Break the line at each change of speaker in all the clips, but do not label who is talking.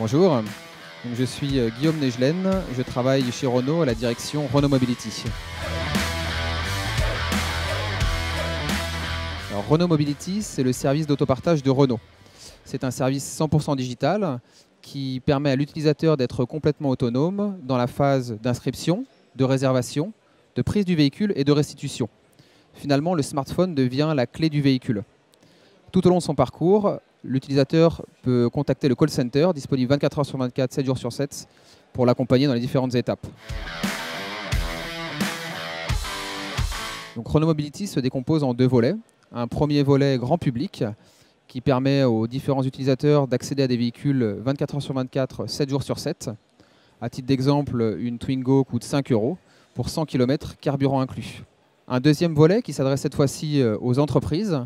Bonjour, donc, je suis Guillaume Negelen, je travaille chez Renault à la direction Renault Mobility. Alors, Renault Mobility, c'est le service d'autopartage de Renault. C'est un service 100% digital qui permet à l'utilisateur d'être complètement autonome dans la phase d'inscription, de réservation, de prise du véhicule et de restitution. Finalement, le smartphone devient la clé du véhicule. Tout au long de son parcours, l'utilisateur peut contacter le call center, disponible 24 heures sur 24, 7 jours sur 7, pour l'accompagner dans les différentes étapes. Donc, Renault Mobility se décompose en deux volets. Un premier volet grand public qui permet aux différents utilisateurs d'accéder à des véhicules 24 heures sur 24, 7 jours sur 7. À titre d'exemple, une Twingo coûte 5 € pour 100 km, carburant inclus. Un deuxième volet qui s'adresse cette fois-ci aux entreprises,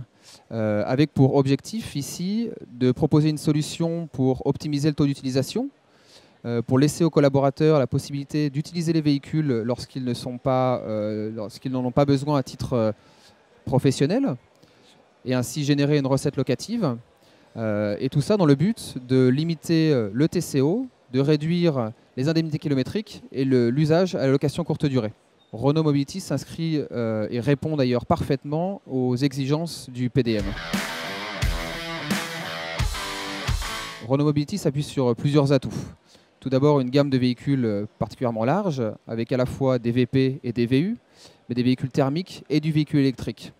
avec pour objectif ici de proposer une solution pour optimiser le taux d'utilisation, pour laisser aux collaborateurs la possibilité d'utiliser les véhicules lorsqu'ils n'en ont pas besoin à titre professionnel, et ainsi générer une recette locative. Et tout ça dans le but de limiter le TCO, de réduire les indemnités kilométriques et l'usage à la location courte durée. Renault Mobility s'inscrit et répond d'ailleurs parfaitement aux exigences du PDM. Renault Mobility s'appuie sur plusieurs atouts. Tout d'abord, une gamme de véhicules particulièrement large, avec à la fois des VP et des VU, mais des véhicules thermiques et du véhicule électrique.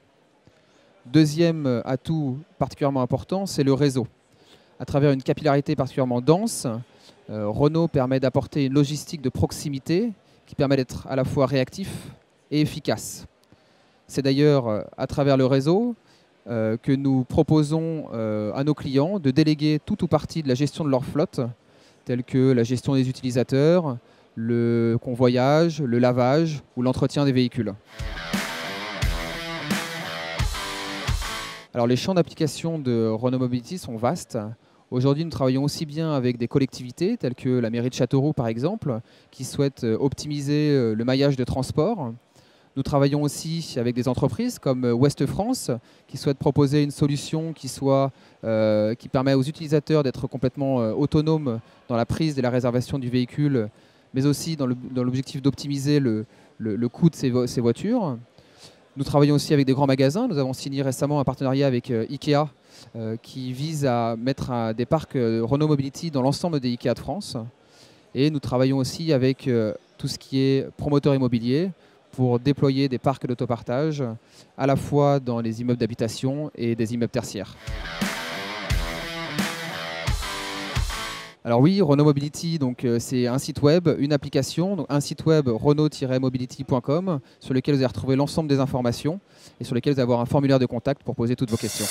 Deuxième atout particulièrement important, c'est le réseau. À travers une capillarité particulièrement dense, Renault permet d'apporter une logistique de proximité qui permet d'être à la fois réactif et efficace. C'est d'ailleurs à travers le réseau que nous proposons à nos clients de déléguer tout ou partie de la gestion de leur flotte, telle que la gestion des utilisateurs, le convoyage, le lavage ou l'entretien des véhicules. Alors, les champs d'application de Renault Mobility sont vastes. Aujourd'hui, nous travaillons aussi bien avec des collectivités, telles que la mairie de Châteauroux, par exemple, qui souhaitent optimiser le maillage de transport. Nous travaillons aussi avec des entreprises comme Ouest France, qui souhaitent proposer une solution qui permet aux utilisateurs d'être complètement autonomes dans la prise et la réservation du véhicule, mais aussi dans l'objectif d'optimiser le coût de ces voitures. Nous travaillons aussi avec des grands magasins. Nous avons signé récemment un partenariat avec Ikea qui vise à mettre des parcs Renault Mobility dans l'ensemble des Ikea de France. Et nous travaillons aussi avec tout ce qui est promoteur immobilier pour déployer des parcs d'autopartage à la fois dans les immeubles d'habitation et des immeubles tertiaires. Alors oui, Renault Mobility, c'est un site web, une application, donc un site web renault-mobility.com sur lequel vous allez retrouver l'ensemble des informations et sur lequel vous allez avoir un formulaire de contact pour poser toutes vos questions.